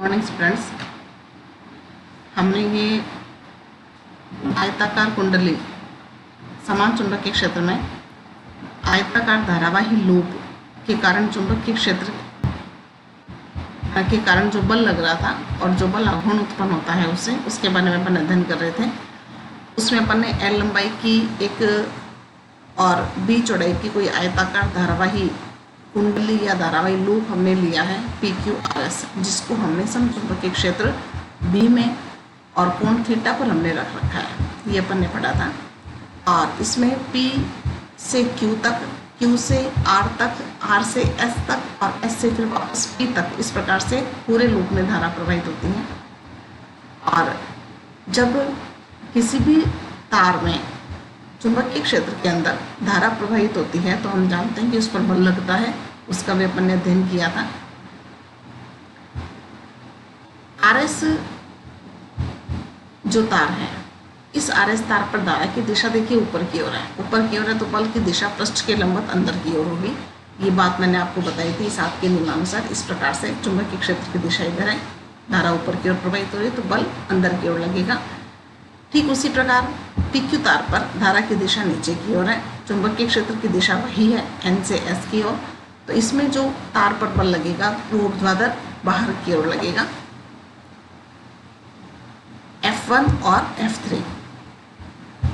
Morning students, हमने ये आयताकार कुंडली समान चुंबकीय क्षेत्र में आयताकार धारावाही लूप के कारण चुंबकीय क्षेत्र के कारण जो बल लग रहा था और जो बल आघूर्ण उत्पन्न होता है उसके बारे में अपन अध्ययन कर रहे थे। उसमें अपन ने एल लंबाई की एक और बी चौड़ाई की कोई आयताकार धारावाही कुंडली या धारावाही लूप हमने लिया है PQRS, जिसको हमने समचुंबकीय क्षेत्र B में और कोण थीटा पर हमने रख रखा है। ये अपन ने पढ़ा था। और इसमें P से Q तक, Q से R तक, R से S तक और S से फिर वापस P तक, इस प्रकार से पूरे लूप में धारा प्रवाहित होती है। और जब किसी भी तार में चुंबकीय क्षेत्र के अंदर धारा प्रवाहित होती है तो हम जानते हैं कि उस पर बल लगता है। उसका भी अपन ने अध्ययन किया था। RS जो तार है, इस RS तार पर धारा की दिशा देखिए ऊपर की ओर है। ऊपर की ओर है तो बल की दिशा पृष्ठ के लंबवत अंदर की ओर होगी। ये बात मैंने आपको बताई थी। सात के नियमानुसार इस प्रकार से चुंबकीय क्षेत्र की दिशा इधर है, धारा ऊपर की ओर प्रवाहित हो रही है तो बल अंदर की ओर लगेगा। ठीक उसी प्रकार PQ तार पर धारा की दिशा नीचे की ओर है, चुंबकीय क्षेत्र की दिशा वही है N से S की ओर। तो इसमें जो तार पर बल लगेगा वो ऊर्ध्वाधर बाहर की ओर लगेगा, F1 और F3।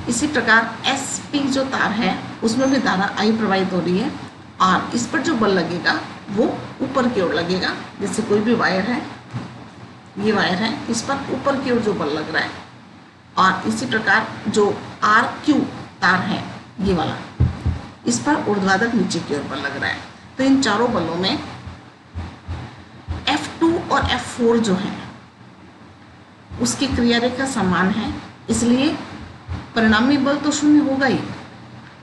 इसी प्रकार SP जो तार है उसमें भी धारा I प्रवाहित हो रही है और इस पर जो बल लगेगा वो ऊपर की ओर लगेगा। जैसे कोई भी वायर है, ये वायर है, इस पर ऊपर की ओर जो बल लग रहा है। और इसी प्रकार जो RQ तार है ये वाला, इस पर ऊर्ध्वाधर नीचे की ओर बल लग रहा है। तो इन चारों बलों में F2 और F4 जो है उसकी क्रिया रेखा समान है, इसलिए परिणामी बल तो शून्य होगा ही।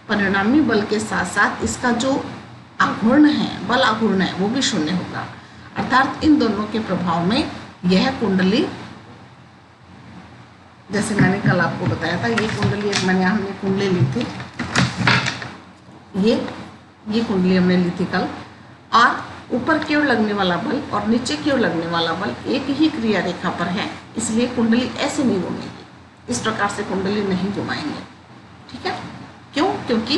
परिणामी बल के साथ साथ इसका जो आघूर्ण है, बल आघूर्ण है, वो भी शून्य होगा। अर्थात इन दोनों के प्रभाव में यह कुंडली, जैसे मैंने कल आपको बताया था, ये कुंडली हमने कुंडली ली थी, ये कुंडली हमने ली थी कल। और ऊपर की ओर लगने वाला बल और नीचे की ओर लगने वाला बल एक ही क्रिया रेखा पर है, इसलिए कुंडली ऐसे नहीं घूमेगी। इस प्रकार से कुंडली नहीं घुमाएंगे, ठीक है। क्यों? क्योंकि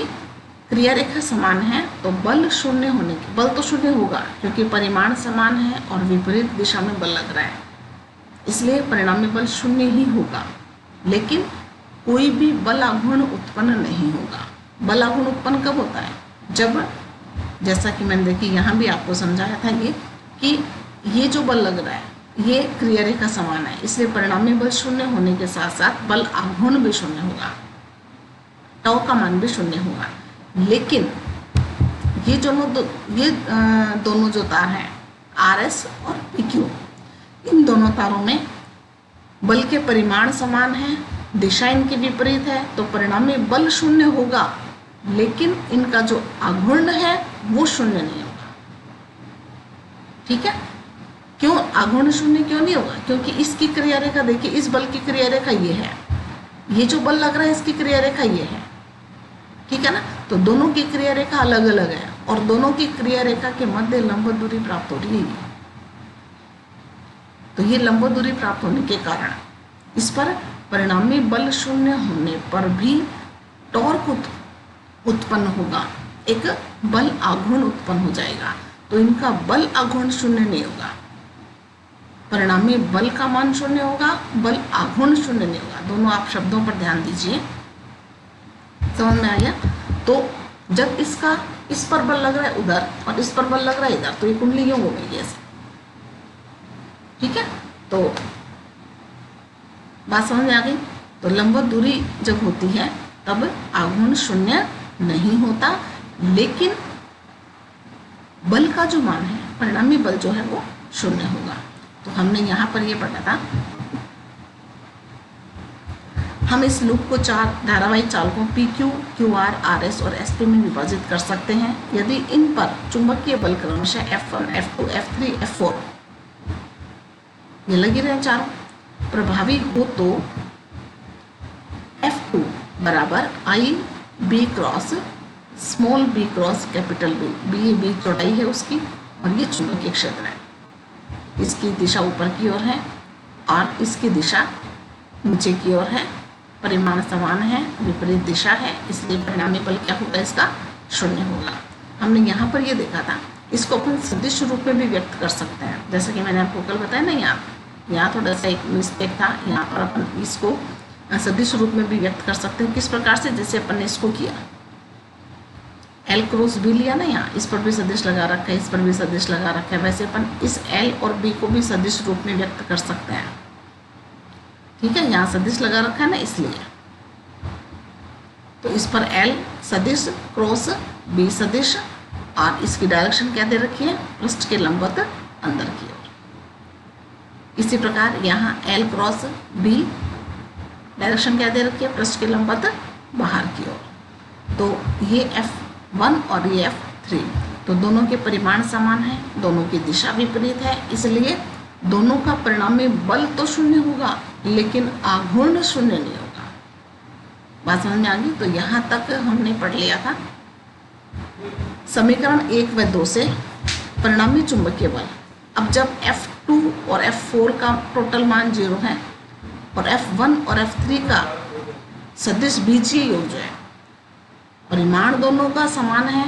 क्रिया रेखा समान है तो बल शून्य होने के, बल तो शून्य होगा क्योंकि परिमाण समान है और विपरीत दिशा में बल लग रहा है, इसलिए परिणामी बल शून्य ही होगा। लेकिन कोई भी बल आघूर्ण उत्पन्न नहीं होगा। बल आघूर्ण उत्पन्न कब होता है? जब, जैसा कि मैंने देखी यहाँ भी आपको समझाया था ये कि ये जो बल लग रहा है ये क्रिया रेखा समान है, इसलिए परिणामी बल शून्य होने के साथ साथ बल आघूर्ण भी शून्य होगा, टॉ का मान भी शून्य होगा। लेकिन ये दोनों जो तार हैं RS और PQ, इन दोनों तारों में बल के परिमाण समान है, दिशा इनकी विपरीत है, तो परिणामी बल शून्य होगा, लेकिन इनका जो आघूर्ण है वो शून्य नहीं होगा, ठीक है। क्यों आघूर्ण शून्य क्यों नहीं होगा? क्योंकि इसकी क्रिया रेखा देखिए, इस बल की क्रिया रेखा ये है, ये जो बल लग रहा है इसकी क्रिया रेखा ये है, ठीक है ना। तो दोनों की क्रिया रेखा अलग अलग है और दोनों की क्रिया रेखा के मध्य लंबवत दूरी प्राप्त हो रही है। तो ये लंबवत दूरी प्राप्त होने के कारण इस पर परिणामी बल शून्य होने पर भी टॉर्क उत्पन्न होगा, एक बल आघूर्ण उत्पन्न हो जाएगा। तो इनका बल आघूर्ण शून्य नहीं होगा, परिणामी बल का मान शून्य होगा, बल आघूर्ण शून्य नहीं होगा। दोनों आप शब्दों पर ध्यान दीजिए, समझ में आया? तो जब इसका इस पर बल लग रहा है उधर और इस पर बल लग रहा है इधर, तो ये कुंडली यूं घूमेगी ऐसे, ठीक है। तो बात समझ में आ गई? तो लंबवत दूरी जब होती है तब आघूर्ण शून्य नहीं होता, लेकिन बल का जो मान है, परिणामी बल जो है वो शून्य होगा। तो हमने यहाँ पर ये पढ़ा था, हम इस लूप को चार धारावाही चालकों PQ, QR, RS और SP में विभाजित कर सकते हैं। यदि इन पर चुंबकीय बल क्रमशः F1, F2, F3, F4 ये लगी रहे चारों प्रभावी हो तो F2 बराबर IB cross small b cross capital B, ये B चौड़ाई है उसकी और ये चुंबकीय क्षेत्र है। इसकी दिशा ऊपर की ओर है और इसकी दिशा नीचे की ओर है, परिमाण समान है, विपरीत दिशा है, इसलिए परिणामी बल क्या होगा, इसका शून्य होगा। हमने यहाँ पर ये देखा था, इसको अपन सदिश रूप में भी व्यक्त कर सकते हैं, जैसे कि मैंने आपको कल बताया ना, यहाँ थोड़ा सा एक मिस्टेक था, यहाँ पर अपन इसको सदिश रूप में भी व्यक्त कर सकते हैं। किस प्रकार से, जैसे अपन ने इसको किया L क्रॉस B लिया ना, यहाँ इस पर भी सदिश लगा रखा है, इस पर भी सदिश लगा रखा है, वैसे अपन इस L और B को भी सदिश रूप में व्यक्त कर सकते हैं। ठीक है, यहाँ सदिश लगा रखा है ना, इसलिए तो इस पर L सदिश क्रॉस B सदिश और इसकी डायरेक्शन क्या दे रखी है, पृष्ठ के लंबवत अंदर की ओर। इसी प्रकार यहाँ L क्रॉस B डायरेक्शन क्या दे रखी है, पृष्ठ के लंबवत बाहर की ओर। तो ये F1 और ये F3, तो दोनों के परिमाण समान है, दोनों की दिशा विपरीत है, इसलिए दोनों का परिणामी बल तो शून्य होगा, लेकिन आघूर्ण शून्य नहीं होगा। बात समझ में आ गई। तो यहाँ तक हमने पढ़ लिया था समीकरण 1 व 2 से परिणामी चुंबकीय बल। अब जब F2 और F4 का टोटल मान 0 है और F1 और F3 का सदिश बीजीय योग जो है, परिमाण दोनों का समान है,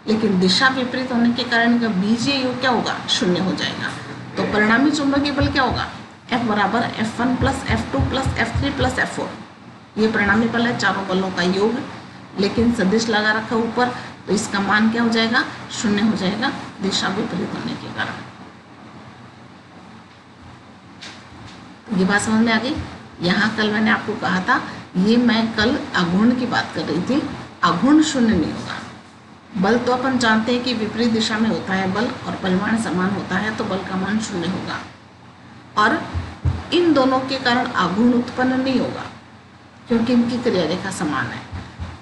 लेकिन दिशा विपरीत होने के कारण इनका बीजीय योग क्या होगा, शून्य हो जाएगा। तो परिणामी चुंबकीय बल क्या होगा, F बराबर F1 plus F2 plus F3 plus F4। ये परिणामी बल है, चारों बलों का योग, लेकिन सदिश लगा रखा ऊपर, तो इसका मान क्या हो जाएगा, शून्य हो जाएगा, दिशा विपरीत होने के कारण। ये बात समझ में आ गई। यहाँ कल मैंने आपको कहा था, ये मैं कल आघूर्ण की बात कर रही थी, आघूर्ण शून्य नहीं होगा। बल तो अपन जानते हैं कि विपरीत दिशा में होता है बल और परिमाण समान होता है, तो बल का मान शून्य होगा। और इन दोनों के कारण आघूर्ण उत्पन्न नहीं होगा, क्योंकि इनकी क्रिया रेखा समान है।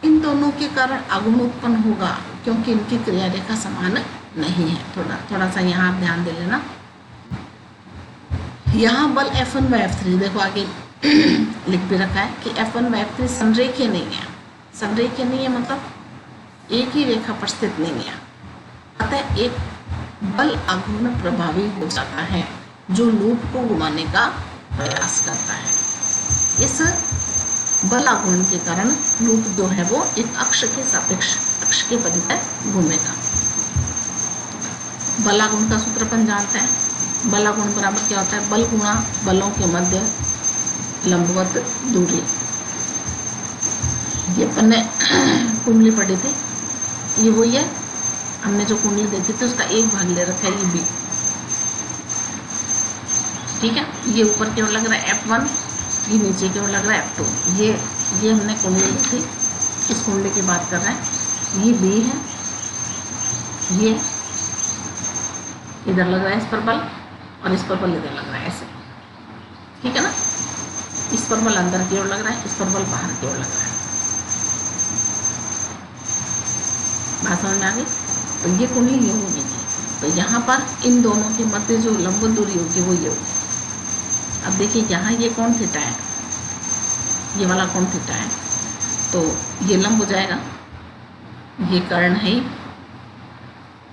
इन दोनों के कारण आघूर्ण उत्पन्न होगा, क्योंकि इनकी क्रिया रेखा समान नहीं है। थोड़ा सा यहाँ आप ध्यान दे लेना। यहाँ बल F1 व F3, देखो आगे लिख भी रखा है कि F1 व F3 संरेखीय नहीं है। संरेखीय नहीं है मतलब एक ही रेखा पर स्थित नहीं है, अतः एक बल आघूर्ण प्रभावी हो जाता है जो लूप को घुमाने का प्रयास करता है। इस बल आघूर्ण के कारण लूप जो है वो एक अक्ष के सापेक्ष अक्ष के परितः घूमेगा। बल आघूर्ण का सूत्र अपन जानते हैं, बल आघूर्ण बराबर क्या होता है, बल गुणा बलों के मध्य लंबवत दूरी। ये अपन ने कुंडली पढ़ी थी, ये वही है, हमने जो कुंडली देखी थी उसका एक भाग ले रखा है, ये B। ठीक है, ये ऊपर की ओर लग रहा है F1, ये नीचे की ओर लग रहा है F2। ये हमने कुंडली ली थी, इस कुंडली की बात कर रहे हैं। ये B है, ये इधर लग रहा है इस पर बल, और इस पर बल इधर लग रहा है ऐसे। ठीक है ना, इस पर बल अंदर की ओर लग रहा है, इस पर बल बाहर की ओर लग रहा है। बात समझ में आ गई। तो ये कुंडली ये होगी, तो यहाँ पर इन दोनों के मध्य जो लंबवत दूरी होगी वो ये होगी। अब देखिए यहाँ ये कोण थीटा है, ये वाला कोण थीटा है, तो ये लंब हो जाएगा, ये कर्ण है ही।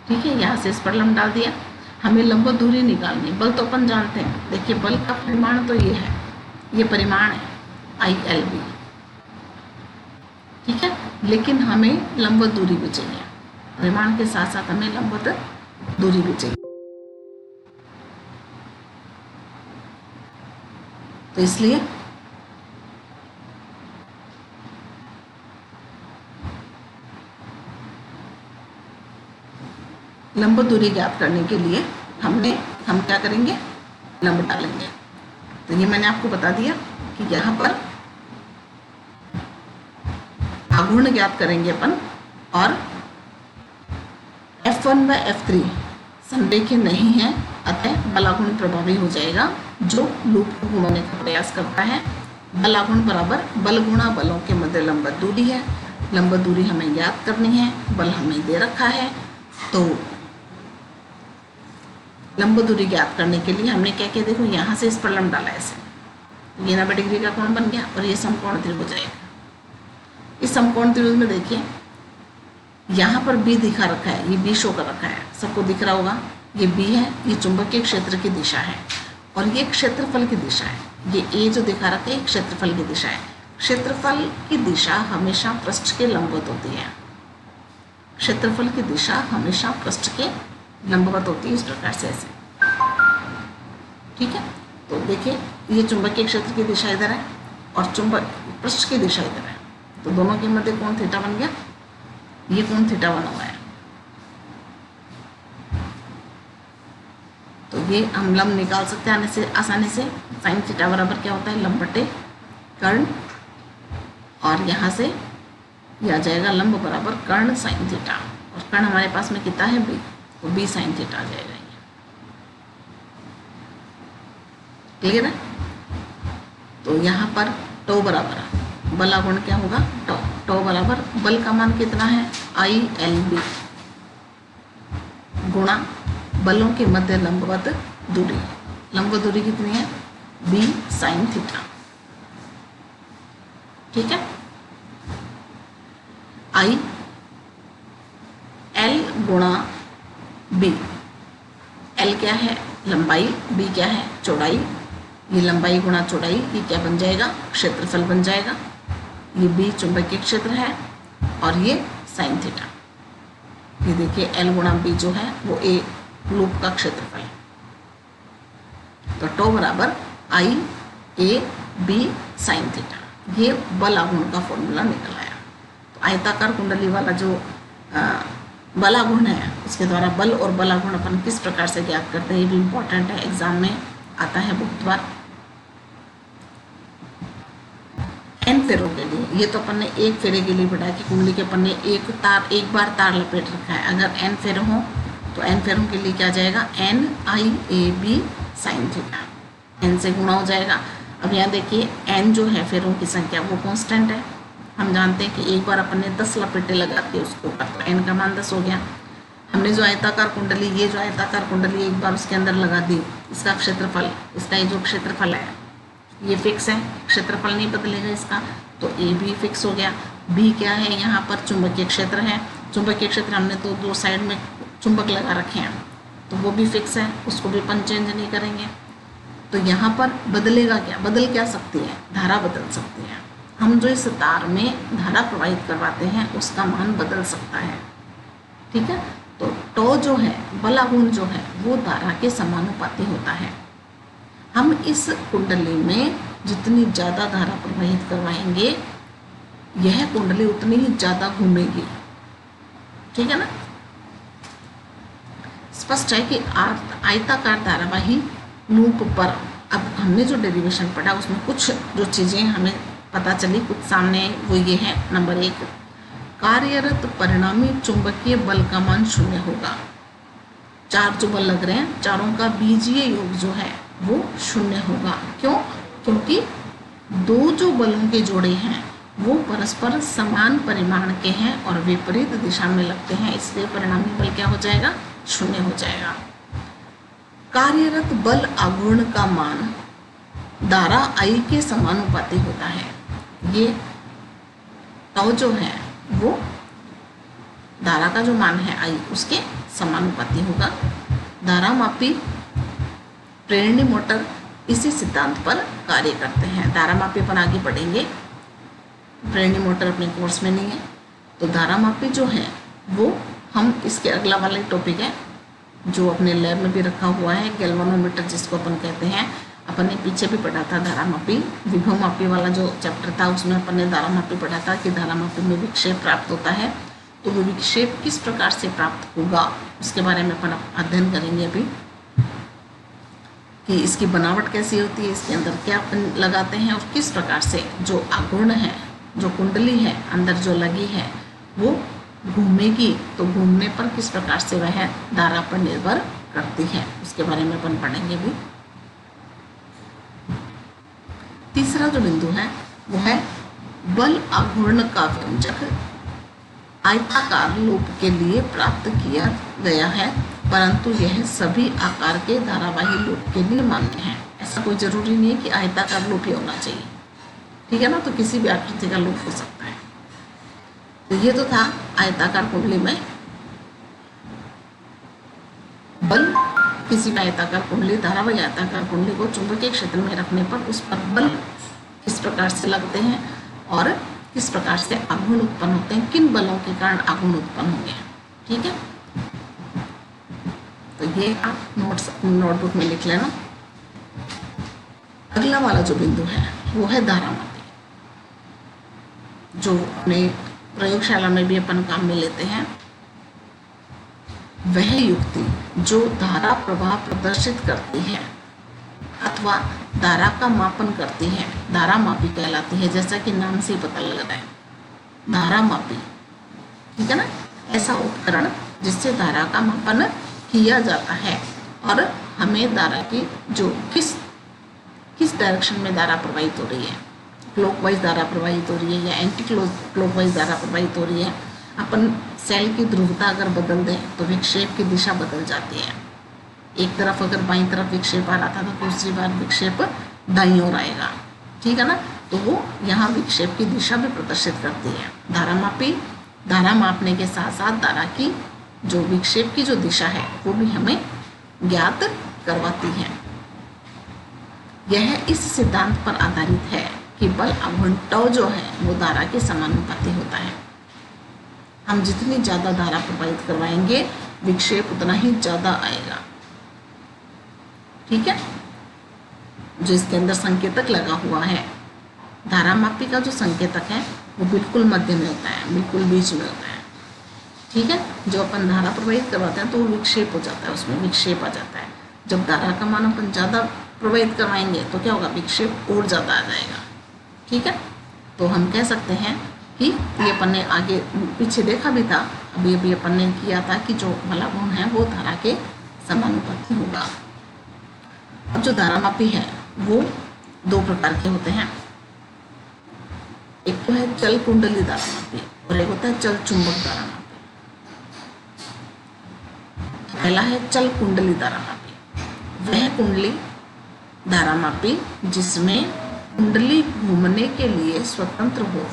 ठीक है, यहाँ से इस पर लंब डाल दिया। हमें लंबवत दूरी निकालनी, बल तो अपन जानते हैं। देखिए बल का परिमाण तो ये है, ये परिमाण है ILB। ठीक है, लेकिन हमें लंबवत दूरी भी चाहिए, परिमाण के साथ साथ हमें लंबवत दूरी भी चाहिए। तो इसलिए लंबवत दूरी ज्ञात करने के लिए हम क्या करेंगे, लंब डालेंगे। तो ये मैंने आपको बता दिया कि यहाँ पर आघूर्ण ज्ञात करेंगे अपन, और F1 व F3 संरेखीय नहीं है, अतः बल आघूर्ण प्रभावी हो जाएगा जो लूप को घुमाने का प्रयास करता है। बल आघूर्ण बराबर बल गुणा बलों के मध्य लंबवत दूरी है। लंबवत दूरी हमें ज्ञात करनी है, बल हमें दे रखा है। तो लंबवत दूरी ज्ञात करने के लिए हमने क्या किया, देखो यहाँ से इस पर लंब डाला ऐसे, ये 90 डिग्री का कोण बन गया और ये समकोण त्रिभुज है। इस समकोण त्रिभुज में देखिए यहाँ पर B दिखा रखा है, ये B शो कर रखा है, सबको दिख रहा होगा। ये बी है, ये चुंबकीय क्षेत्र की दिशा है और ये क्षेत्रफल की दिशा है। ये ए जो दिखा रखा है क्षेत्रफल की दिशा है। क्षेत्रफल की दिशा हमेशा पृष्ठ के लंबवत होती है। क्षेत्रफल की दिशा हमेशा पृष्ठ के लंबवत होती है, इस प्रकार से ऐसे। ठीक है, तो देखिए ये चुंबकीय क्षेत्र की दिशा इधर है और चुंबक पृष्ठ की दिशा इधर है, तो दोनों के मध्य कोण थीटा बन गया। ये कोण थीटा बना हुआ है, तो ये हम लंब निकाल सकते हैं आसानी से। साइन थीटा बराबर क्या होता है, लंब बटे कर्ण, और यहाँ से ये आ जाएगा लंब बराबर कर्ण साइन थीटा, और कर्ण हमारे पास में कितना है बी, तो बी साइन थीटा आ जाएगा। ये क्लियर है। तो यहाँ पर टो बराबर बल गुण क्या होगा, टो। टो बराबर बल का मान कितना है, ILB गुणा बलों के मध्य लंबवत दूरी। लंबवत दूरी कितनी है, B साइन थीटा। ठीक है, IL गुणा B। L क्या है, लंबाई, B क्या है, चौड़ाई। ये लंबाई गुणा चौड़ाई, ये क्या बन जाएगा, क्षेत्रफल बन जाएगा। ये B चुंबकीय क्षेत्र है और ये साइन थीटा। ये देखिए L गुणा B जो है वो A लूप का क्षेत्रफल है। तो टो बराबर IAB साइन थीटा, ये बल आघूर्ण का फॉर्मूला निकल आया। तो आयताकार कुंडली वाला जो बल आघूर्ण है उसके द्वारा बल और बल आघूर्ण अपन किस प्रकार से ज्ञात करते हैं, ये भी इम्पोर्टेंट है, एग्जाम में आता है बहुत बार। n फेरों के लिए, ये तो अपन ने एक फेरे के लिए बढ़ाया कि कुंडली के अपन ने एक बार तार लपेट रखा है। अगर n फेरे हों तो n फेरों के लिए क्या जाएगा, NIAB साइन थीटा, n से गुणा हो जाएगा। अब यहाँ देखिए n जो है फेरों की संख्या वो कांस्टेंट है। हम जानते हैं कि एक बार अपन ने 10 लपेटे लगा के उसके ऊपर, तो n का मान 10 हो गया। हमने जो आयताकार कुंडली, ये जो आयताकार कुंडली एक बार उसके अंदर लगा दी, इसका क्षेत्रफल, इसका ये जो क्षेत्रफल है ये फिक्स है, क्षेत्रफल नहीं बदलेगा इसका, तो ए बी फिक्स हो गया। बी क्या है, यहाँ पर चुंबकीय क्षेत्र है। चुंबकीय क्षेत्र हमने तो दो साइड में चुंबक लगा रखे हैं, तो वो भी फिक्स है, उसको भी अपन चेंज नहीं करेंगे। तो यहाँ पर बदलेगा क्या, बदल क्या सकती है, धारा बदल सकती है। हम जो इस तार में धारा प्रवाहित करवाते हैं उसका मान बदल सकता है। ठीक है, तो टो जो है, बल आघूर्ण जो है वो धारा के समानुपाती होता है। हम इस कुंडली में जितनी ज़्यादा धारा प्रवाहित करवाएंगे यह कुंडली उतनी ही ज़्यादा घूमेगी। ठीक है ना। स्पष्ट है कि आयताकार धारावाही लूप पर अब हमने जो डेरिवेशन पढ़ा उसमें कुछ जो चीज़ें हमें पता चली, कुछ सामने आई, वो ये है। नंबर 1, कार्यरत परिणामी चुंबकीय बल का मान 0 होगा। 4 जो बल लग रहे हैं, चारों का बीजीय योग जो है वो 0 होगा। क्यों? क्योंकि दो जो बलों के जोड़े हैं वो परस्पर समान परिमाण के हैं और विपरीत दिशा में लगते हैं, इसलिए परिणामी बल क्या हो जाएगा, 0 हो जाएगा। कार्यरत बल आघूर्ण का मान धारा I के समानुपाती होता है। ये टॉ जो है वो धारा का जो मान है I उसके समानुपाती होगा। धारामापी प्रेरणी मोटर इसी सिद्धांत पर कार्य करते हैं। धारामापी अपन आगे पढ़ेंगे, प्रेरणी मोटर अपने कोर्स में नहीं है। तो धारामापी जो है वो हम इसके अगला वाला टॉपिक है जो अपने लैब में भी रखा हुआ है, गैल्वेनोमीटर जिसको अपन कहते हैं। अपन ने पीछे भी पढ़ा था धारामापी, विभवमापी वाला जो चैप्टर था उसमें अपन ने धारामापी पढ़ा था कि धारामापी में विक्षेप प्राप्त होता है। तो वो विक्षेप किस प्रकार से प्राप्त होगा उसके बारे में अपन अध्ययन करेंगे अभी, कि इसकी बनावट कैसी होती है, इसके अंदर क्या अपन लगाते हैं और किस प्रकार से जो आघूर्ण है, जो कुंडली है अंदर जो लगी है वो घूमेगी, तो घूमने पर किस प्रकार से वह धारा पर निर्भर करती है उसके बारे में अपन पढ़ेंगे भी। तीसरा जो बिंदु है वो है बल आघूर्ण का व्यंजक आयताकार लूप के लिए प्राप्त किया गया है, परंतु यह सभी आकार के धारावाही लूप के लिए मान्य है। ऐसा कोई जरूरी नहीं है कि आयताकार लूप ही होना चाहिए। ठीक है ना, तो किसी भी आकृति का लूप हो सकता है। तो ये तो था आयताकार कुंडली में बल किसी भी आयताकार कुंडली, धारावाही आयताकार कुंडली को चुंबकीय क्षेत्र में रखने पर उस पर बल किस प्रकार से लगते हैं और किस प्रकार से आघूर्ण उत्पन्न होते हैं, किन बलों के कारण आघूर्ण उत्पन्न होंगे। ठीक है, तो ये आप नोटबुक में लिख लेना। अगला वाला जो बिंदु है वो है धारामापी, जो अपने प्रयोगशाला में भी अपन काम में लेते हैं। वह युक्ति जो धारा प्रवाह प्रदर्शित करती है अथवा धारा का मापन करती है धारामापी कहलाती है। जैसा कि नाम से ही पता लग रहा है, धारामापी, ठीक है ना, ऐसा उपकरण जिससे धारा का मापन किया जाता है और हमें धारा की जो किस डायरेक्शन में धारा प्रवाहित हो रही है, क्लॉकवाइज धारा प्रवाहित हो रही है या एंटी क्लॉकवाइज धारा प्रवाहित हो रही है। अपन सेल की ध्रुवता अगर बदल दें तो विक्षेप की दिशा बदल जाती है। एक तरफ अगर बाईं तरफ विक्षेप आ रहा था तो दूसरी बार विक्षेप दाईं ओर आएगा। ठीक है ना, तो वो यहाँ विक्षेप की दिशा भी प्रदर्शित करती है। धारामापी धारा मापने के साथ साथ धारा की जो विक्षेप की जो दिशा है वो भी हमें ज्ञात करवाती है। यह इस सिद्धांत पर आधारित है कि बल आघूर्ण टॉ जो है वो धारा के समानुपाती होता है। हम जितनी ज़्यादा धारा प्रवाहित करवाएंगे विक्षेप उतना ही ज़्यादा आएगा। ठीक है, जो इसके अंदर संकेतक लगा हुआ है, धारामापी का जो संकेतक है वो बिल्कुल मध्य में होता है, बिल्कुल बीच में होता है। ठीक है, जो अपन धारा प्रवाहित करवाते हैं तो वो विक्षेप हो जाता है, उसमें विक्षेप आ जाता है। जब धारा का मान अपन ज़्यादा प्रवाहित करवाएंगे तो क्या होगा, विक्षेप और ज़्यादा आ जाएगा। ठीक है, तो हम कह सकते हैं कि ये अपन ने आगे पीछे देखा भी था, अभी अपन ने किया था कि जो बलागुण है वो धारा के समानुपाती होगा। अब जो धारामापी है वो दो प्रकार के होते हैं, एक तो है चल कुंडली धारामापी और एक होता है चल चुंबक धारामापी। पहला है चल कुंडली धारामापी। वह कुंडली धारामापी जिसमें कुंडली घूमने के लिए स्वतंत्र हो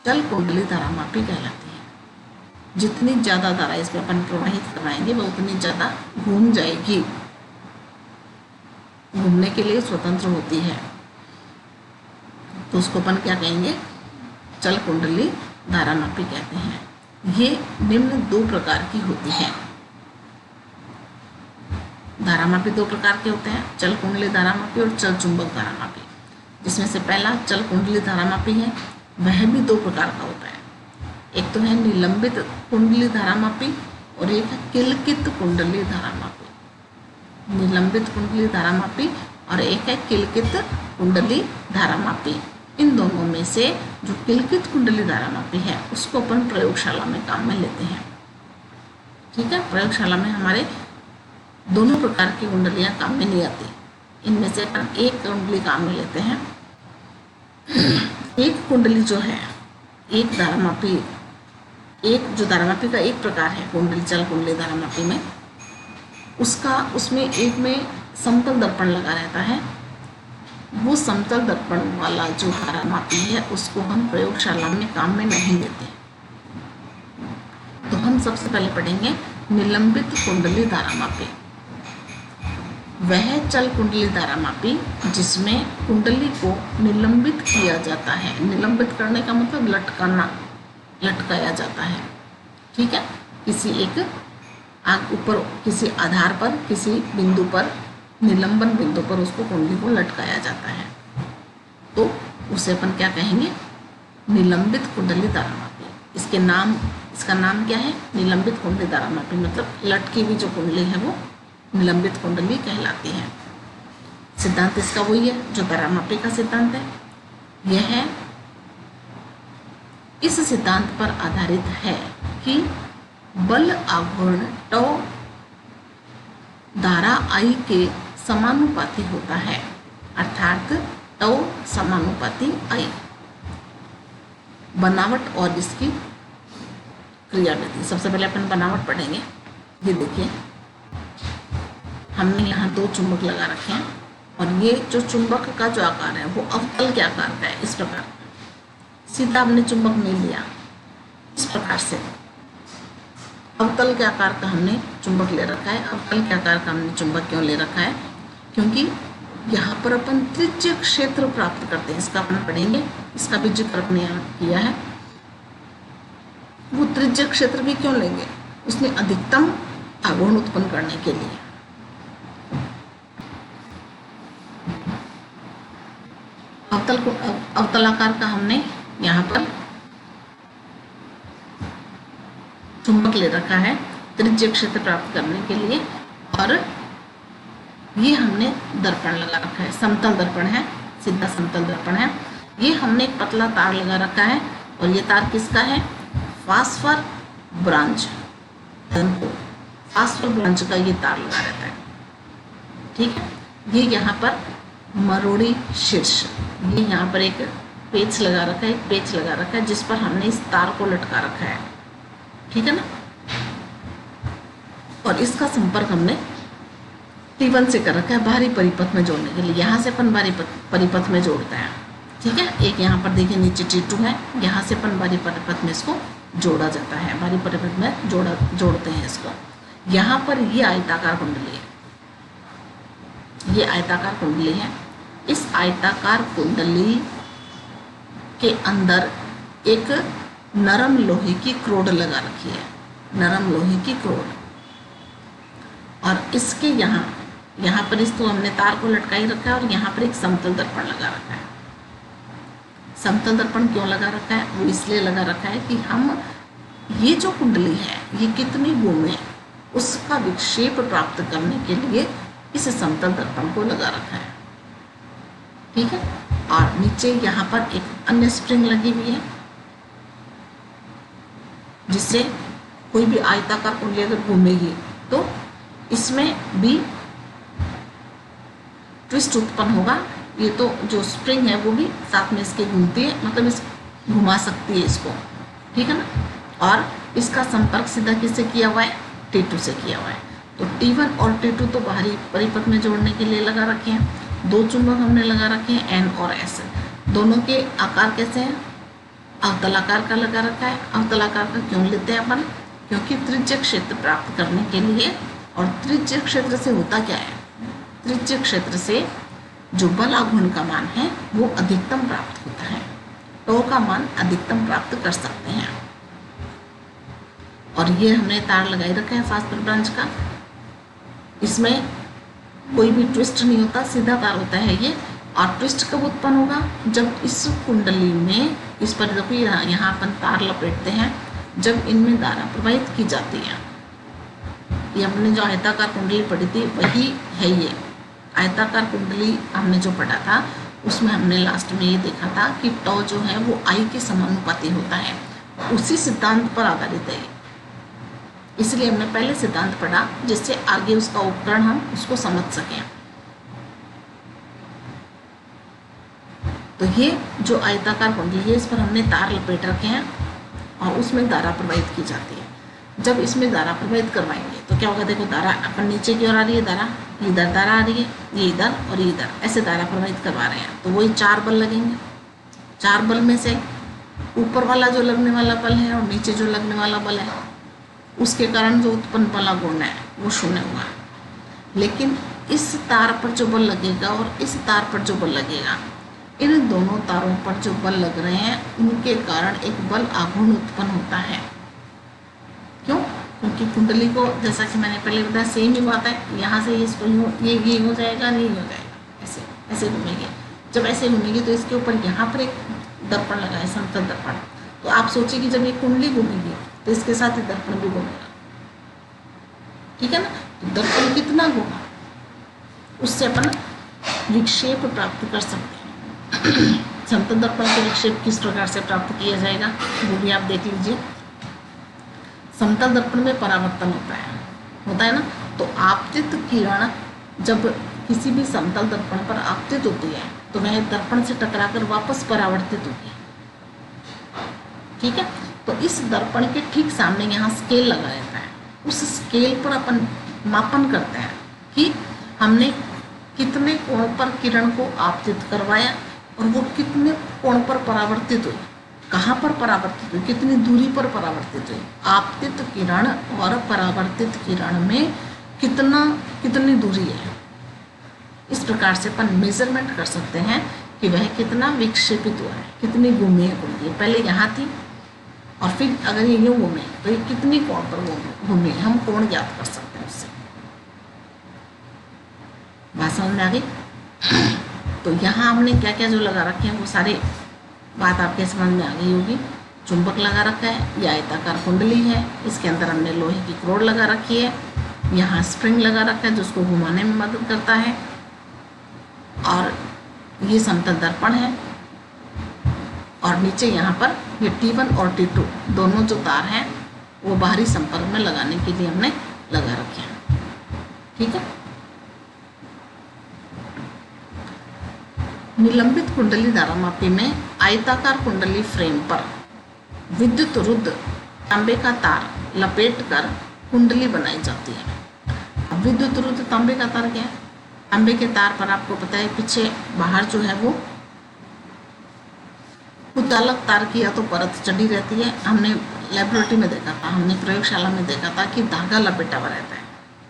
चल कुंडली धारामापी कहलाती है। जितनी ज़्यादा धारा इसमें अपन प्रवाहित करवाएंगे वो उतनी ज़्यादा घूम जाएगी, घूमने के लिए स्वतंत्र होती है, तो उसको अपन क्या कहेंगे, चल कुंडली धारामापी कहते हैं। ये निम्न दो प्रकार की होती है। धारामापी दो प्रकार के होते हैं, चल कुंडली धारामापी और चल चुंबक धारामापी। जिसमें से पहला चल कुंडली धारामापी है, वह भी दो प्रकार का होता है। एक तो है निलंबित कुंडली धारामापी और एक है किलकित कुंडली धारामापी। निलंबित कुंडली धारामापी और एक है किलकित कुंडली धारामापी। इन दोनों में से जो किलकित कुंडली धारामापी है उसको अपन प्रयोगशाला में काम में लेते हैं। ठीक है, प्रयोगशाला में हमारे दोनों प्रकार की कुंडलियाँ काम में नहीं आती। इनमें से अपन एक कुंडली काम में लेते हैं। एक कुंडली जो है, एक धारामापी, एक जो धारामापी का एक प्रकार है कुंडली चल कुंडली धारामापी में, उसमें एक में समतल दर्पण लगा रहता है। वो समतल दर्पण वाला जो धारामापी है उसको हम प्रयोगशाला में काम में नहीं लेते। तो हम सबसे पहले पढ़ेंगे निलंबित कुंडली धारामापी। वह चल कुंडली धारामापी जिसमें कुंडली को निलंबित किया जाता है। निलंबित करने का मतलब लटकाया जाता है। ठीक है, किसी एक ऊपर किसी आधार पर, किसी बिंदु पर, निलंबन बिंदु पर उसको कुंडली को लटकाया जाता है, तो उसे अपन क्या कहेंगे, निलंबित कुंडली धारामापी। इसका नाम क्या है, निलंबित कुंडली धारामापी। मतलब लटकी हुई जो कुंडली है वो निलंबित कुंडली कहलाती है। सिद्धांत इसका वही है जो धारामापी का सिद्धांत है। यह इस सिद्धांत पर आधारित है कि बल आघूर्ण टॉ धारा I के समानुपाती होता है, अर्थात टॉ समानुपाती I। बनावट और इसकी क्रियाविधि। सबसे पहले अपन बनावट पढ़ेंगे। ये देखिए, हमने यहाँ दो चुंबक लगा रखे हैं और ये जो चुंबक का जो आकार है वो अवतल के आकार का है। इस प्रकार सीधा हमने चुंबक नहीं लिया, इस प्रकार से अवतल के आकार का हमने चुंबक ले रखा है। अवतल के आकार का हमने चुंबक क्यों ले रखा है? क्योंकि यहाँ पर अपन त्रिज्य क्षेत्र प्राप्त करते हैं। इसका अपन पढ़ेंगे, इसका भी जिक्र अपने यहाँ किया है। वो त्रिज्य क्षेत्र भी क्यों लेंगे? उसने अधिकतम आघूर्ण उत्पन्न करने के लिए। अवतलाकार का हमने यहाँ पर चुंबक ले रखा है त्रिज्य क्षेत्र प्राप्त करने के लिए, और ये हमने दर्पण लगा रखा है। समतल दर्पण है, सीधा समतल दर्पण है। ये हमने एक पतला तार लगा रखा है, और ये तार किसका है? फास्फर ब्रांच, फास्फर ब्रांच का ये तार लगा रहता है। ठीक है, ये यहाँ पर मरोड़ी शीर्ष, ये यहाँ पर एक पेच लगा रखा है, एक पेच लगा रखा है जिस पर हमने इस तार को लटका रखा है। ठीक है ना, और इसका संपर्क हमने T1 से कर रखा है बाहरी परिपथ में जोड़ने के लिए। यहाँ से अपन बाहरी परिपथ में जोड़ते हैं। ठीक है, एक यहाँ पर देखिए नीचे T2 है, यहाँ से अपन बाहरी परिपथ में इसको जोड़ा जाता है, बाहरी परिपथ में जोड़ते हैं इसको। यहाँ पर ये आयताकार कुंडली है, ये आयताकार कुंडली है। इस आयताकार कुंडली के अंदर एक नरम लोहे की क्रोड लगा रखी है, नरम लोहे की क्रोड। और इसके यहाँ पर इसको हमने तार को लटकाई रखा है, और यहाँ पर एक समतल दर्पण लगा रखा है। समतल दर्पण क्यों लगा रखा है? वो इसलिए लगा रखा है कि हम ये जो कुंडली है ये कितनी घूमे उसका विक्षेप प्राप्त करने के लिए इस समतल दर्पण को लगा रखा है। ठीक है, और नीचे यहाँ पर एक अन्य स्प्रिंग लगी हुई है, जिससे कोई भी आयताकार कुंडली अगर घूमेगी तो इसमें भी ट्विस्ट उत्पन्न होगा। ये तो जो स्प्रिंग है वो भी साथ में इसके घूमती है, मतलब इस घुमा सकती है इसको। ठीक है ना, और इसका संपर्क सीधा किससे किया हुआ है? T2 से किया हुआ है। तो T1 और T2 तो बाहरी परिपथ में जोड़ने के लिए लगा रखे हैं। दो चुंबक हमने लगा रखे हैं N और S। दोनों के आकार कैसे हैं? अवतलाकार का लगा रखा है। अवतलाकार का क्यों लेते हैं अपन? क्योंकि त्रिज्य क्षेत्र प्राप्त करने के लिए। और त्रिज्य क्षेत्र से होता क्या है? त्रिज्य क्षेत्र से जो बल आघूर्ण का मान है वो अधिकतम प्राप्त होता है, टो का मान अधिकतम प्राप्त कर सकते हैं। और ये हमने तार लगाई रखा है फास्फर ब्रांच का, इसमें कोई भी ट्विस्ट नहीं होता, सीधा तार होता है ये। और ट्विस्ट कब उत्पन्न होगा? जब इस कुंडली में, इस पर देखिए यहाँ अपन तार लपेटते हैं, जब इनमें धारा प्रवाहित की जाती है। ये हमने जो आयताकार कुंडली पढ़ी थी वही है ये आयताकार कुंडली। हमने जो पढ़ा था उसमें हमने लास्ट में ये देखा था कि टॉ जो है वो आई के समानुपाती होता है, उसी सिद्धांत पर आधारित है। इसलिए हमने पहले सिद्धांत पढ़ा जिससे आगे उसका उपकरण हम उसको समझ सकें। तो ये जो आयताकार कुंडली है इस पर हमने तार लपेट रखे हैं और उसमें धारा प्रवाहित की जाती है। जब इसमें धारा प्रवाहित करवाएंगे तो क्या होगा? देखो धारा अपन नीचे की ओर आ रही है, धारा इधर धारा आ रही है, ये इधर और ये इधर, ऐसे धारा प्रवाहित करवा रहे हैं। तो वही 4 बल लगेंगे। 4 बल में से ऊपर वाला जो लगने वाला बल है और नीचे जो लगने वाला बल है उसके कारण जो उत्पन्न बल आघूर्ण है वो 0 हुआ। लेकिन इस तार पर जो बल लगेगा और इस तार पर जो बल लगेगा, इन दोनों तारों पर जो बल लग रहे हैं उनके कारण एक बल आघूर्ण उत्पन्न होता है। क्यों? क्योंकि कुंडली को, जैसा कि मैंने पहले बताया, सेम ही बात है। यहाँ से इसको ये हो जाएगा, नहीं हो जाएगा, ऐसे ऐसे घूमेगी। जब ऐसे घूमेगी तो इसके ऊपर यहाँ पर एक दर्पण लगा है, समतल दर्पण। तो आप सोचिए कि जब ये कुंडली घूमेगी तो इसके साथ ही दर्पण भी घूमेगा। ठीक है ना, तो दर्पण कितना घूमा उससे अपन विक्षेप प्राप्त कर सकते हैं। समतल दर्पण के विक्षेप किस प्रकार से प्राप्त किया जाएगा वो भी आप देख लीजिए। समतल दर्पण में परावर्तन होता है ना। तो आपतित किरण जब किसी भी समतल दर्पण पर आपतित होती है तो वह दर्पण से टकराकर वापस परावर्तित होती है। ठीक है, तो इस दर्पण के ठीक सामने यहाँ स्केल लगा रहता है। उस स्केल पर अपन मापन करते हैं कि हमने कितने कोण पर किरण को आपतित करवाया और वो कितने कोण पर परावर्तित हुई। कहाँ पर परावर्तित हुई, कितनी दूरी पर परावर्तित हुई। आपतित किरण और परावर्तित किरण में कितनी दूरी है, इस प्रकार से अपन मेजरमेंट कर सकते हैं कि वह कितना विक्षेपित हुआ है, कितनी घूमी है कुंडली। पहले यहाँ थी और फिर अगर ये यूँ घूमे तो ये कितनी कोण पर घूमी है, हम कोण ज्ञात कर सकते हैं उससे। बात समझ में आ गई। तो यहाँ हमने क्या क्या जो लगा रखे हैं वो सारे बात आपके समझ में आ गई होगी। चुंबक लगा रखा है, ये आयताकार कुंडली है, इसके अंदर हमने लोहे की क्रोड लगा रखी है, यहाँ स्प्रिंग लगा रखा है जिसको घुमाने में मदद करता है, और ये समतल दर्पण है, और नीचे यहाँ पर ये T1 और T2 दोनों जो तार हैं वो बाहरी संपर्क में लगाने के लिए हमने लगा रखे हैं। ठीक है। निलंबित कुंडली धारामापी में आयताकार कुंडली फ्रेम पर विद्युत रुद्ध तांबे का तार लपेट कर कुंडली बनाई जाती है। विद्युत रुद्ध तांबे का तार क्या है? तांबे के तार पर आपको पता है पीछे बाहर जो है वो कुचालक तार की या तो परत चढ़ी रहती है। हमने लेबोरेटरी में देखा था, हमने प्रयोगशाला में देखा था कि धागा लपेटा हुआ रहता है।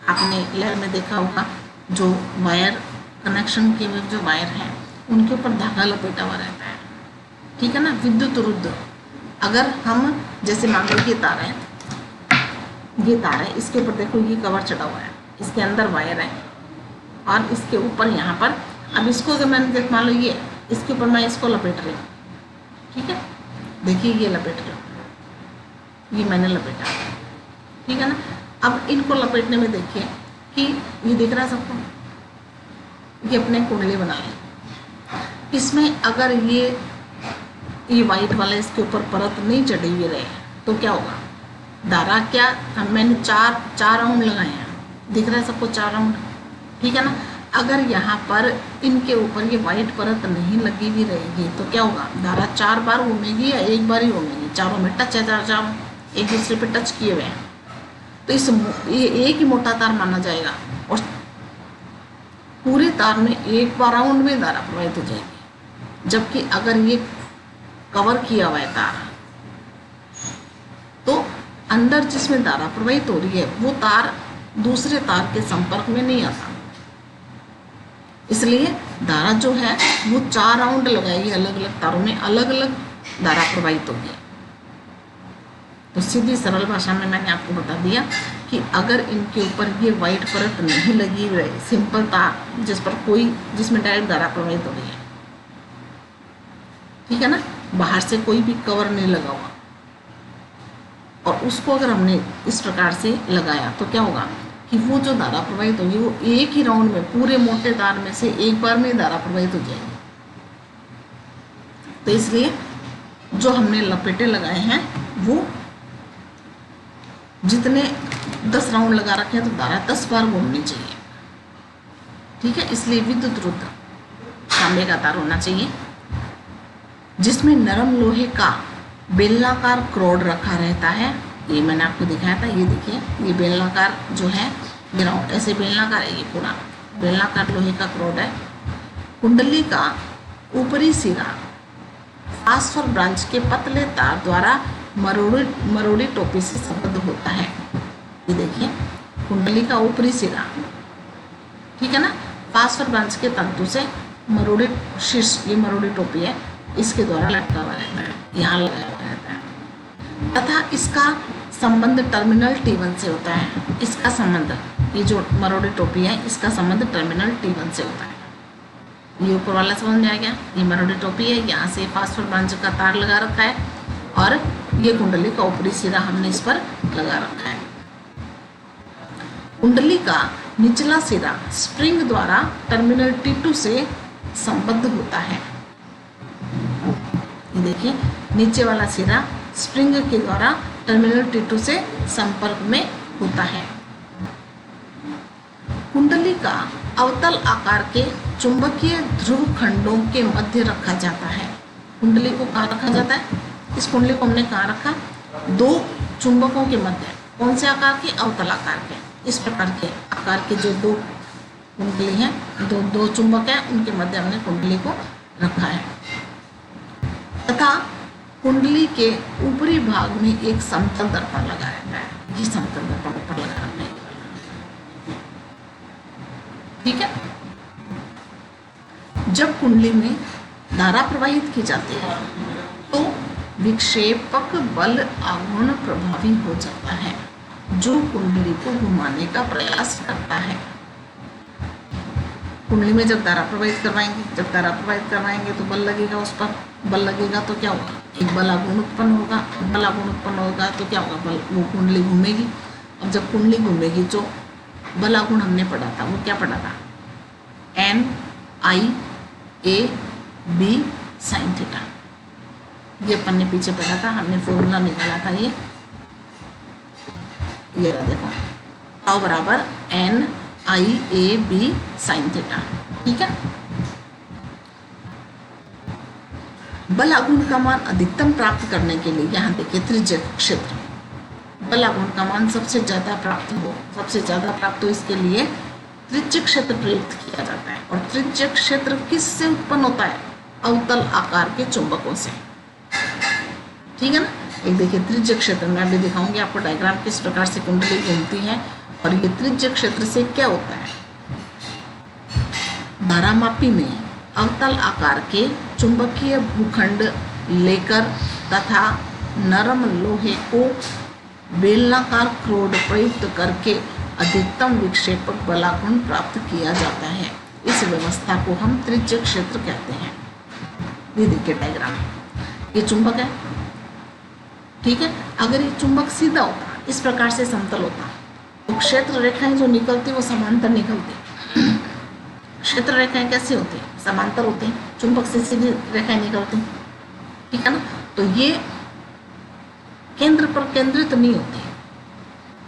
आपने लैब में देखा होगा जो वायर कनेक्शन के जो वायर हैं उनके ऊपर धागा लपेटा हुआ रहता है। ठीक है ना। विद्युत रुद्ध, अगर हम जैसे मान लो ये तार है, ये तार है, इसके ऊपर देखो ये कवर चढ़ा हुआ है, इसके अंदर वायर है और इसके ऊपर यहाँ पर, अब इसको अगर मैंने देख मान लो ये इसके ऊपर मैं इसको लपेट रही हूँ। ठीक है, देखिए ये लपेट रही हूँ, ये मैंने लपेटा। ठीक है ना। अब इनको लपेटने में देखिए कि ये दिख रहा है सबको, ये अपने कुंडली बना ली। इसमें अगर ये वाइट वाला इसके ऊपर परत नहीं चढ़ी हुई रहे तो क्या होगा? धारा क्या, मैंने चार राउंड लगाए हैं, दिख रहा है सबको 4 राउंड। ठीक है ना। अगर यहाँ पर इनके ऊपर ये वाइट परत नहीं लगी हुई रहेगी तो क्या होगा? धारा 4 बार घूमेगी या एक बार ही घूमेगी? चारों में टच है, चारों एक दूसरे पे टच किए हुए हैं, तो ये एक ही मोटा तार माना जाएगा और पूरे तार में एक बार राउंड में धारा प्रवाहित हो जाएगी। जबकि अगर ये कवर किया हुआ है तार, तो अंदर जिसमें धारा प्रवाहित हो रही है वो तार दूसरे तार के संपर्क में नहीं आता, इसलिए धारा जो है वो 4 राउंड लगाएगी, अलग अलग तारों में अलग अलग धारा प्रवाहित होगी। तो सीधी सरल भाषा में मैंने आपको बता दिया कि अगर इनके ऊपर ये वाइट परत नहीं लगी हुई है, सिंपल तार जिसमें डायरेक्ट धारा प्रवाहित हो रही है, ठीक है ना, बाहर से कोई भी कवर नहीं लगा हुआ, और उसको अगर हमने इस प्रकार से लगाया तो क्या होगा कि वो जो धारा प्रवाहित होगी वो एक ही राउंड में पूरे मोटे तार में से एक बार में धारा प्रवाहित हो जाएगी। तो इसलिए जो हमने लपेटे लगाए हैं वो जितने 10 राउंड लगा रखे हैं तो धारा 10 बार घूमनी चाहिए। ठीक है। इसलिए विद्युत रुद्ध तांबे का तार होना चाहिए जिसमें नरम लोहे का बेलनाकार क्रोड रखा रहता है। ये मैंने आपको दिखाया था, ये देखिए, ये बेलनाकार जो है ग्राउंड ऐसे बेलनाकार है, ये पूरा बेलनाकार लोहे का क्रोड है। कुंडली का ऊपरी सिरा फास्फर ब्रांच के पतले तार द्वारा मरोड़ी टोपी से संबद्ध होता है। ये देखिए कुंडली का ऊपरी सिरा, ठीक है ना, फास्फर ब्रांच के तंतु से मरोड़ी शीर्ष, ये मरोड़ी टोपी है, इसके द्वारा लटका हुआ रहता है, यहाँ लगाया हुआ रहता है, तथा इसका संबंध टर्मिनल T1 से होता है। इसका संबंध, ये जो मरोड़ी टोपी है इसका संबंध टर्मिनल T1 से होता है। ये ऊपर वाला समझ में आ गया, ये मरोड़ी टोपी है, यहाँ से फास्फर ब्रांच का तार लगा रखा है और ये कुंडली का ऊपरी सिरा हमने इस पर लगा रखा है। कुंडली का निचला सिरा स्प्रिंग द्वारा टर्मिनल T2 से संबद्ध होता है। देखिए नीचे वाला सिरा स्प्रिंग के द्वारा टर्मिनल T2 से संपर्क में होता है। कुंडली का अवतल आकार के चुंबकीय ध्रुव खंडों के मध्य रखा जाता है। कुंडली को कहाँ रखा जाता है? इस कुंडली को हमने कहाँ रखा? 2 चुंबकों के मध्य। कौन से आकार के? अवतल आकार के। इस प्रकार के आकार के जो 2 कुंडली हैं, दो चुंबक हैं, उनके मध्य हमने कुंडली को रखा है। तथा कुंडली के ऊपरी भाग में एक समतल दर्पण लगाया गया है। ये समतल दर्पण ऊपर लगाना है, ठीक है। जब कुंडली में धारा प्रवाहित की जाती है तो विक्षेपक बल आघूर्ण प्रभावी हो जाता है, जो कुंडली को घुमाने का प्रयास करता है। कुंडली में जब धारा प्रवाहित करवाएंगे तो बल लगेगा, उस पर बल लगेगा तो क्या होगा, एक बल आघूर्ण उत्पन्न होगा। बल आघूर्ण उत्पन्न होगा तो क्या होगा, बल वो कुंडली घूमेगी। अब जब कुंडली घूमेगी जो बल आघूर्ण हमने पढ़ा था वो क्या पढ़ा था, NIA/B sin थीटा। ये अपन ने पीछे पढ़ा था, हमने फॉर्मूला निकाला था। ये देखो टाउ बराबर NIA/B sin थीटा, ठीक है। बल आघूर्ण का मान अधिकतम प्राप्त करने के लिए यहाँ देखिए त्रिज्यक क्षेत्र, बल आघूर्ण का मान सबसे ज्यादा प्राप्त हो इसके लिए त्रिज्यक क्षेत्र प्रयुक्त किया जाता है। और त्रिज्यक क्षेत्र किससे उत्पन्न होता है, अवतल आकार के चुंबकों से, ठीक है ना। एक देखिए त्रिज्यक क्षेत्र, मैं अभी दिखाऊंगी आपको डायग्राम किस प्रकार से कुंडली घूमती है और ये त्रिज्यक क्षेत्र से क्या होता है। धारामापी में अवतल आकार के चुंबकीय भूखंड लेकर तथा नरम लोहे को बेलनाकार क्रोड प्रयुक्त करके अधिकतम विक्षेपक बलाघूर्ण प्राप्त किया जाता है। इस व्यवस्था को हम त्रिज्यक क्षेत्र कहते हैं। ये देखिए डायग्राम, ये चुंबक है, ठीक है। अगर ये चुंबक सीधा होता, इस प्रकार से समतल होता, तो क्षेत्र रेखाएं जो निकलती वो समांतर निकलती। क्षेत्र रेखाएं कैसे होती, समांतर होती, चुंबक से सीधी रेखाएं निकलती, ठीक है ना। तो ये केंद्र पर केंद्रित नहीं होती,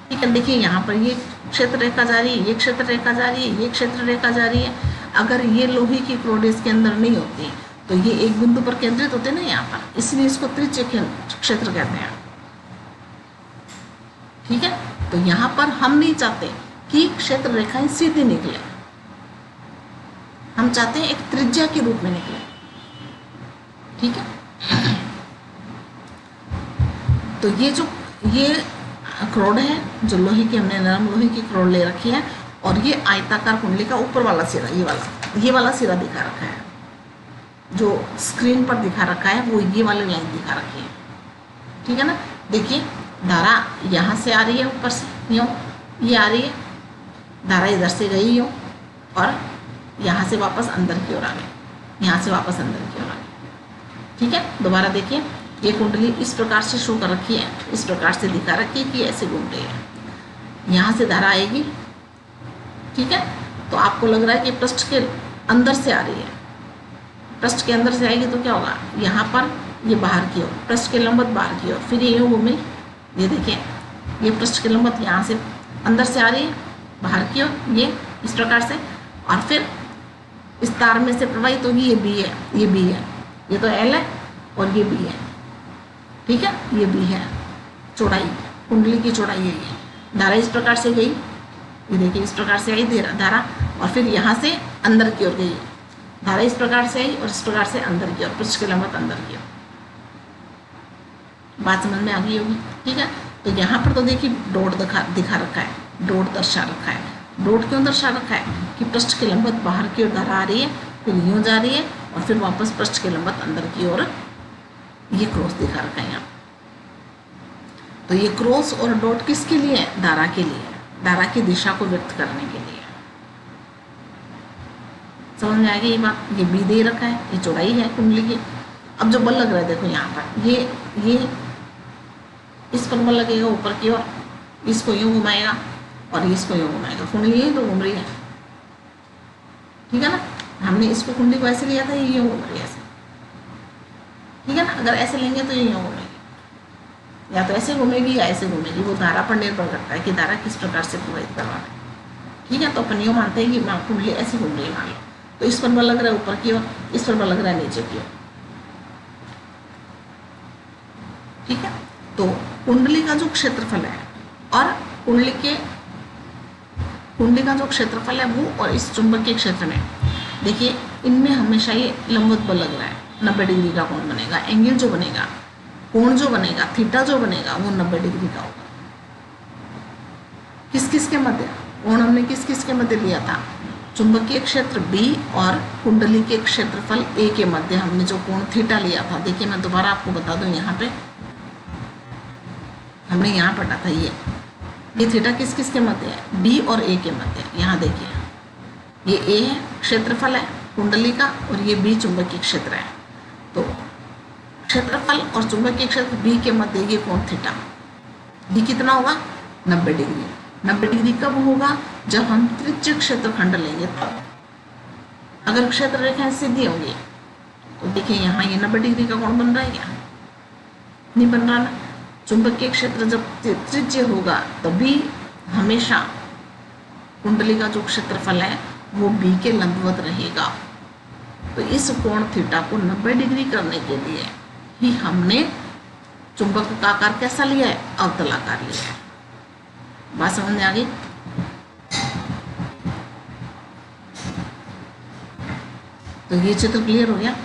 ठीक है। देखिए यहाँ पर ये क्षेत्र रेखा जा रही है, ये क्षेत्र रेखा जा रही है, ये क्षेत्र रेखा जा रही है। अगर ये लोहे की क्रोड इसके अंदर नहीं होती तो ये एक बिंदु पर केंद्रित होते ना यहाँ पर, इसलिए इसको त्रिज्यक क्षेत्र कहते हैं, ठीक है। तो यहाँ पर हम नहीं चाहते कि क्षेत्र रेखाएं सीधी निकले, हम चाहते हैं एक त्रिज्या के रूप में निकले, ठीक है। तो ये क्रोड है जो लोहे की, हमने नरम लोहे की क्रोड ले रखी है, और ये आयताकार कुंडली का ऊपर वाला सिरा, ये वाला सिरा दिखा रखा है, जो स्क्रीन पर दिखा रखा है वो ये वाली लाइन दिखा रखी है, ठीक है ना। देखिए धारा यहाँ से आ रही है, ऊपर से यूँ ये आ रही है, धारा इधर से गई यूँ और यहाँ से वापस अंदर की ओर आ गई, यहाँ से वापस अंदर की ओर आ गई, ठीक है। दोबारा देखिए, ये कुंडली इस प्रकार से शो कर रखी है, इस प्रकार से दिखा रखी है कि ऐसे घूम रही है। यहाँ से धारा आएगी, ठीक है। तो आपको लग रहा है कि पृष्ठ के अंदर से आ रही है, पृष्ठ के अंदर से आएगी तो क्या होगा, यहाँ पर ये बाहर की ओर, पृष्ठ के लंबवत बाहर की ओर, फिर ये यूँ घूमेगी। ये देखिए, ये पृष्ठ के लंबवत यहाँ से अंदर से आ रही है, बाहर की ओर, ये इस प्रकार से, और फिर इस तार में से प्रवाहित होगी। ये बी है, ये बी है, ये तो एल है और ये बी है, ठीक है। ये बी है चौड़ाई, कुंडली की चौड़ाई यही है। धारा इस प्रकार से गई, ये देखिए इस प्रकार से आई धारा, और फिर यहाँ से अंदर की ओर गई, धारा इस प्रकार से आई और इस प्रकार से अंदर की ओर, पृष्ठ के लंबवत अंदर की ओर। बात समझ में आ गई होगी, ठीक है। तो यहाँ पर तो देखिए डॉट दिखा रखा है, डॉट दर्शा रखा है। डॉट क्यों दर्शा रखा है कि पृष्ठ के लंबवत बाहर की ओर धारा आ रही है, फिर यूँ जा रही है और फिर वापस पृष्ठ के लंबवत अंदर की ओर, ये क्रॉस दिखा रखा है यहाँ। तो ये क्रॉस और डॉट किसके लिए है, धारा के लिए, धारा की दिशा को व्यक्त करने के लिए। समझ में आ गई ये बात। ये बी दे रखा है, ये चौड़ाई है कुंडली की। अब जो बल लग रहा है देखो यहाँ पर, ये इस पर बल लगेगा ऊपर की ओर, इसको यूँ घुमाएगा और इसको यूँ घुमाएगा, कुंडली यही तो घूम रही है, ठीक है ना। हमने इसको कुंडली को ऐसे लिया था, ये यूँ घूम रही है ऐसे, ठीक है ना। अगर ऐसे लेंगे तो ये यूँ घूमेगी, या तो ऐसे घूमेगी या ऐसे घूमेगी, वो धारा पर निर्भर करता है कि धारा किस प्रकार से प्रवाहित करवा है, ठीक है। तो अपन यूँ मानते हैं कि कुंडली ऐसे घूम रही है, मान लो तो इस पर बल लग रहा है ऊपर की ओर, इस पर बल लग रहा है नीचे की ओर, ठीक है। तो कुंडली का जो क्षेत्रफल है और कुंडली का जो क्षेत्रफल है वो, और इस चुंबकीय क्षेत्र में देखिए इनमें हमेशा ये लंबवत बल लग रहा है, 90 डिग्री का कोण बनेगा, एंगल जो बनेगा कोण जो बनेगा, थीटा जो बनेगा वो 90 डिग्री का होगा। किस किस के मध्य कोण हमने किस किस के मध्य लिया था? चुंबकीय क्षेत्र B और कुंडली के क्षेत्रफल A के मध्य हमने जो कोण थीटा लिया था। देखिए मैं दोबारा आपको बता दूं, यहाँ पे हमने यहाँ पढ़ा था ये थीटा किस किस के मध्य है? B और A के मध्य। यहाँ देखिए ये A है, क्षेत्रफल है कुंडली का, और ये B चुंबकीय क्षेत्र है। तो क्षेत्रफल और चुंबकीय क्षेत्र B के मध्य ये कोण थीटा, ये कितना होगा? 90 डिग्री। 90 डिग्री कब होगा? जब हम त्रिज्य क्षेत्रखंड लेंगे तब। अगर क्षेत्र रेखाएं सीधी होंगी तो देखिए यहाँ ये 90 डिग्री का कोण बन रहा है क्या? नहीं बन रहा ना। चुंबकीय क्षेत्र जब त्रिज्य होगा तभी हमेशा कुंडली का जो क्षेत्रफल है वो B के लंबवत रहेगा। तो इस कोण थीटा को 90 डिग्री करने के लिए ही हमने चुंबक का आकार कैसा लिया है? अवतलाकार लिया है। बात समझ में आ गई? तो ये चित्र क्लियर हो गया।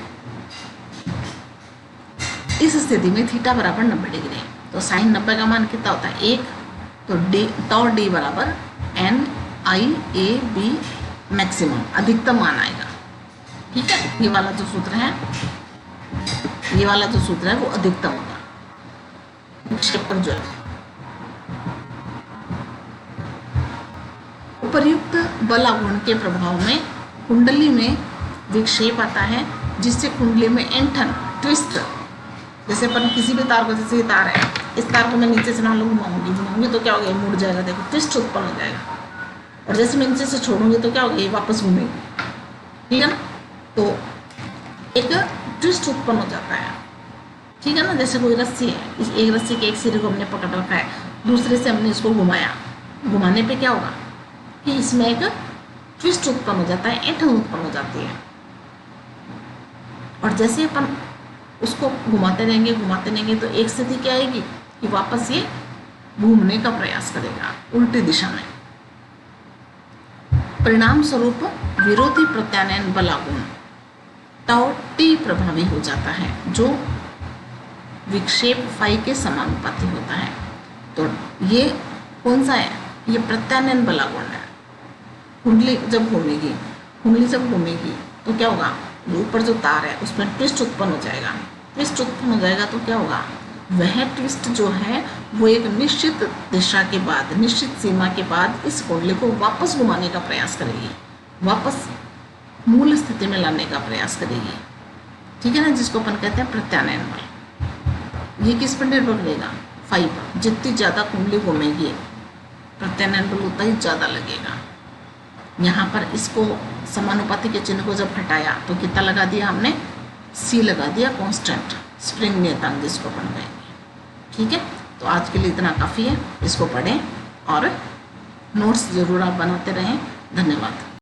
इस स्थिति में थीटा बराबर 90 डिग्री है, तो साइन 90 का मान कितना होता है? 1। तो D बराबर NIAB मैक्सिमम, अधिकतम मान आएगा। ठीक है, ये वाला जो सूत्र है, ये वाला जो सूत्र है वो अधिकतम होगा विक्षेपण जो है। उपर्युक्त बल आघूर्ण के प्रभाव में कुंडली में विक्षेप आता है, जिससे कुंडली में ऐंठन, ट्विस्ट, जैसे अपन किसी भी तार को, जैसे ये तार है, इस तार को मैं नीचे से मान लो घुमाऊंगी तो क्या होगा? मुड़ जाएगा। देखो ट्विस्ट उत्पन्न हो जाएगा। और जैसे मैं नीचे से छोड़ूंगी तो क्या होगा? ये वापस घूमेगी। ठीक है ना? तो एक ट्विस्ट उत्पन्न हो जाता है। ठीक है ना? जैसे कोई रस्सी है, इस एक रस्सी के एक सिरे को हमने पकड़ रखा है, दूसरे से हमने इसको घुमाया। घुमाने पे क्या होगा कि इसमें एक ट्विस्ट उत्पन्न हो जाता है, ऐंठन उत्पन्न हो जाती है। और जैसे अपन उसको घुमाते रहेंगे तो एक स्थिति क्या आएगी कि वापस ये घूमने का प्रयास करेगा उल्टी दिशा में। परिणाम स्वरूप विरोधी प्रत्यानयन बल आघूर्ण टाउ टी प्रभावी हो जाता है, जो विक्षेप फाई के समानुपाती होता है। तो ये कौन सा है? ये प्रत्यानयन बल आघूर्ण है। कुंडली जब घूमेगी तो क्या होगा? ऊपर जो तार है उसमें ट्विस्ट उत्पन्न हो जाएगा। ट्विस्ट उत्पन्न हो जाएगा तो क्या होगा? वह ट्विस्ट जो है वो एक निश्चित दिशा के बाद, निश्चित सीमा के बाद इस कुंडली को वापस घुमाने का प्रयास करेगी, वापस मूल स्थिति में लाने का प्रयास करेगी। ठीक है ना? जिसको अपन कहते हैं प्रत्यानयन बल। ये किस पर निर्भर करेगा? फाई पर। जितनी ज़्यादा कुंडली घूमेगी प्रत्यानयन बल उतना ही ज़्यादा लगेगा। यहाँ पर इसको समानुपाती के चिन्ह को जब हटाया तो कितना लगा दिया हमने? C लगा दिया, कांस्टेंट, स्प्रिंग नियतांक जिसको अपन कहेंगे। ठीक है, तो आज के लिए इतना काफ़ी है। इसको पढ़ें और नोट्स ज़रूर आप बनाते रहें। धन्यवाद।